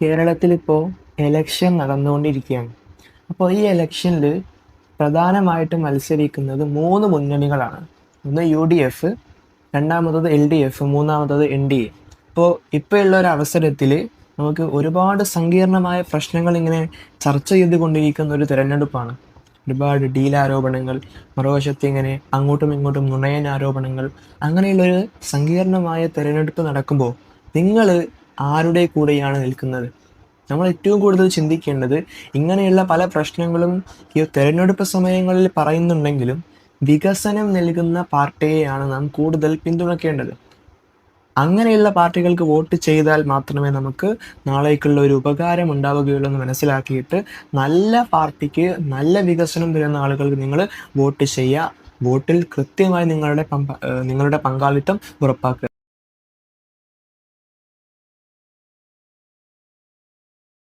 കേരളത്തിലിപ്പോൾ election നടന്നുകൊണ്ടിരിക്കുകയാണ്. അപ്പോൾ ഈ എലക്ഷനിൽ പ്രധാനമായിട്ടും മത്സരിക്കുന്നത് 3 മുന്നണികളാണ്. ഒന്ന് UDF, രണ്ടാമത്തത് LDF, മൂന്നാമത്തത് NDA. ഇപ്പോഴുള്ള ഒരു അവസരത്തിൽ നമുക്ക് ഒരുപാട് സങ്കീർണമായ പ്രശ്നങ്ങൾ ഇങ്ങനെ ചർച്ച ചെയ്തുകൊണ്ടിരിക്കുന്ന ഒരു തിരഞ്ഞെടുപ്പാണ്. ഒരുപാട് ഡീലാരോപണങ്ങൾ, മറുവശത്ത് ഇങ്ങനെ അങ്ങോട്ടും ഇങ്ങോട്ടും നുണയനാരോപണങ്ങൾ, അങ്ങനെയുള്ളൊരു സങ്കീർണമായ തിരഞ്ഞെടുപ്പ് നടക്കുമ്പോൾ നിങ്ങൾ ആരുടെ കൂടെയാണ് നിൽക്കുന്നത്? നമ്മൾ ഏറ്റവും കൂടുതൽ ചിന്തിക്കേണ്ടത്, ഇങ്ങനെയുള്ള പല പ്രശ്നങ്ങളും ഈ തെരഞ്ഞെടുപ്പ് സമയങ്ങളിൽ പറയുന്നുണ്ടെങ്കിലും വികസനം നൽകുന്ന പാർട്ടിയെയാണ് നാം കൂടുതൽ പിന്തുണയ്ക്കേണ്ടത്. അങ്ങനെയുള്ള പാർട്ടികൾക്ക് വോട്ട് ചെയ്താൽ മാത്രമേ നമുക്ക് നാളേക്കുള്ള ഒരു ഉപകാരം ഉണ്ടാവുകയുള്ളൂ എന്ന് മനസ്സിലാക്കിയിട്ട് നല്ല പാർട്ടിക്ക്, നല്ല വികസനം തരുന്ന ആളുകൾക്ക് നിങ്ങൾ വോട്ട് ചെയ്യുക. വോട്ടിൽ കൃത്യമായി നിങ്ങളുടെ പങ്കാളിത്തം ഉറപ്പാക്കുക.